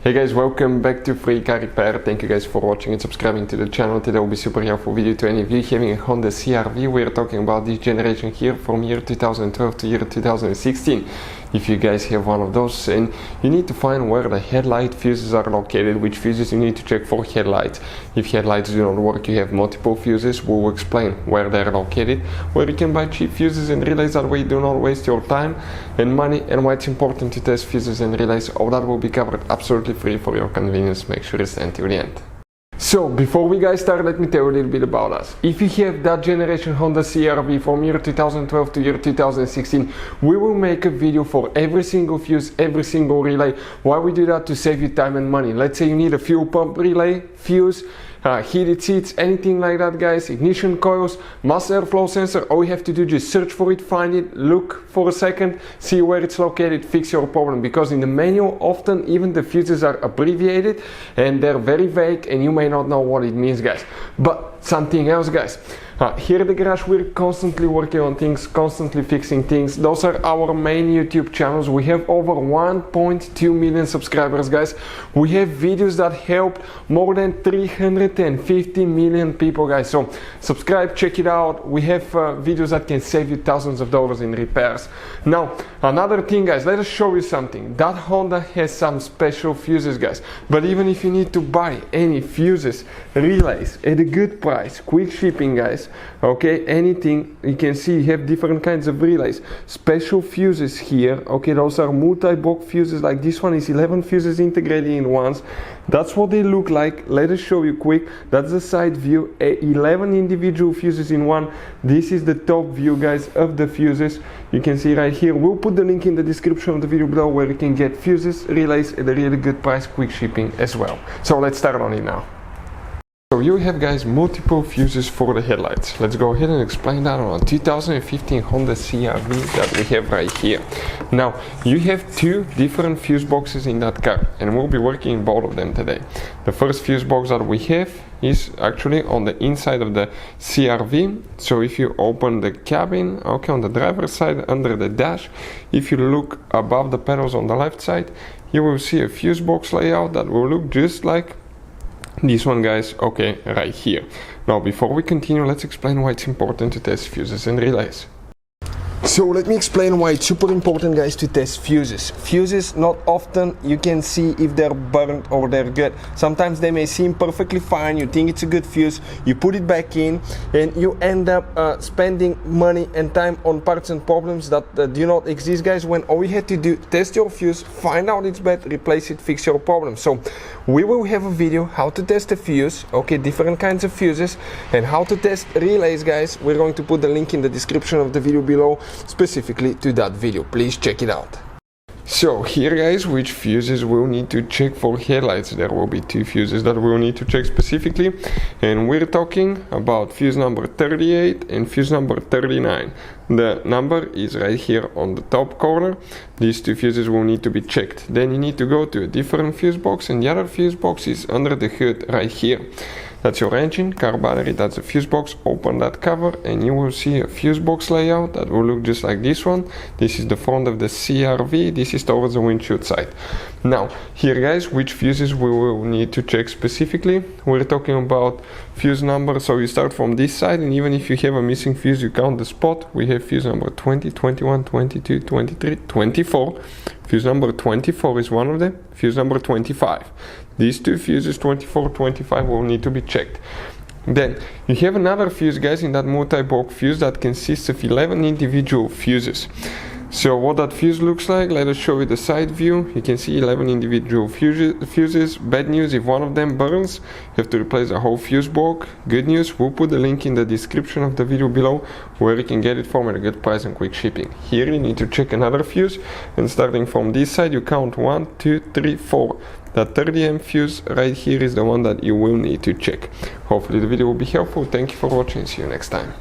Hey guys, welcome back to Free Car Repair. Thank you guys for watching and subscribing to the channel. Today will be super helpful video to any of you having a Honda CRV. We're talking about this generation here from year 2012 to year 2016. If you guys have one of those, and you need to find where the headlight fuses are located, which fuses you need to check for headlights. If headlights do not work, you have multiple fuses. We'll explain where they're located, where you can buy cheap fuses and relays, that way you do not waste your time and money, and why it's important to test fuses and relays. All that will be covered absolutely free for your convenience. Make sure to stay until the end. So, before we guys start, let me tell you a little bit about us. If you have that generation Honda CRV from year 2012 to year 2016, we will make a video for every single fuse, every single relay. Why we do that? To save you time and money. Let's say you need a fuel pump relay, fuse, heated seats, anything like that, guys, ignition coils, mass airflow sensor. All you have to do, just search for it, find it, look for a second, see where it's located, fix your problem. Because in the manual, often even the fuses are abbreviated and they're very vague, and you may not know what it means, guys. But something else, guys. Here at the garage, we're constantly working on things, constantly fixing things. Those are our main YouTube channels. We have over 1.2 million subscribers, guys. We have videos that help more than 350 million people, guys. So subscribe, check it out. We have videos that can save you thousands of dollars in repairs. Now, another thing, guys, let us show you something. That Honda has some special fuses, guys. But even if you need to buy any fuses, relays at a good price, quick shipping, guys, okay, anything, you can see you have different kinds of relays, special fuses here. Okay, those are multi-block fuses. Like this one is 11 fuses integrated in once. That's what they look like. Let us show you quick. That's the side view, 11 individual fuses in one. This is the top view, guys, of the fuses. You can see right here. We'll put the link in the description of the video below where you can get fuses, relays at a really good price, quick shipping as well. So let's start on it now. So you have, guys, multiple fuses for the headlights. Let's go ahead and explain that on a 2015 Honda CRV that we have right here. Now, you have two different fuse boxes in that car, and we'll be working both of them today. The first fuse box that we have is actually on the inside of the CRV. So if you open the cabin, okay, on the driver's side under the dash, if you look above the pedals on the left side, you will see a fuse box layout that will look just like this one, guys, okay, right here. Now, before we continue, let's explain why it's important to test fuses and relays. So let me explain why it's super important, guys, to test fuses. Fuses, not often you can see if they're burnt or they're good. Sometimes they may seem perfectly fine, you think it's a good fuse, you put it back in, and you end up spending money and time on parts and problems that do not exist, guys, when all you had to do, test your fuse, find out it's bad, replace it, fix your problem. So we will have a video how to test a fuse, okay, different kinds of fuses, and how to test relays, guys. We're going to put the link in the description of the video below, specifically to that video. Please check it out. So here, guys, which fuses we'll need to check for headlights. There will be two fuses that we'll need to check specifically, and we're talking about fuse number 38 and fuse number 39. The number is right here on the top corner. These two fuses will need to be checked. Then you need to go to a different fuse box, and the other fuse box is under the hood right here. That's your engine, car battery, that's the fuse box. Open that cover and you will see a fuse box layout that will look just like this one. This is the front of the CRV, this is towards the windshield side. Now, here, guys, which fuses we will need to check specifically. We're talking about fuse number, so you start from this side, and even if you have a missing fuse, you count the spot. We have fuse number 20, 21, 22, 23, 24. Fuse number 24 is one of them, fuse number 25. These two fuses, 24, 25, will need to be checked. Then you have another fuse, guys, in that multi-block fuse that consists of 11 individual fuses. So what that fuse looks like, let us show you the side view. You can see 11 individual fuses. Bad news, if one of them burns, you have to replace the whole fuse block. Good news, we'll put the link in the description of the video below where you can get it from at a good price and quick shipping. Here you need to check another fuse, and starting from this side you count 1, 2, 3, 4. That 30 fuse right here is the one that you will need to check. Hopefully the video will be helpful. Thank you for watching. See you next time.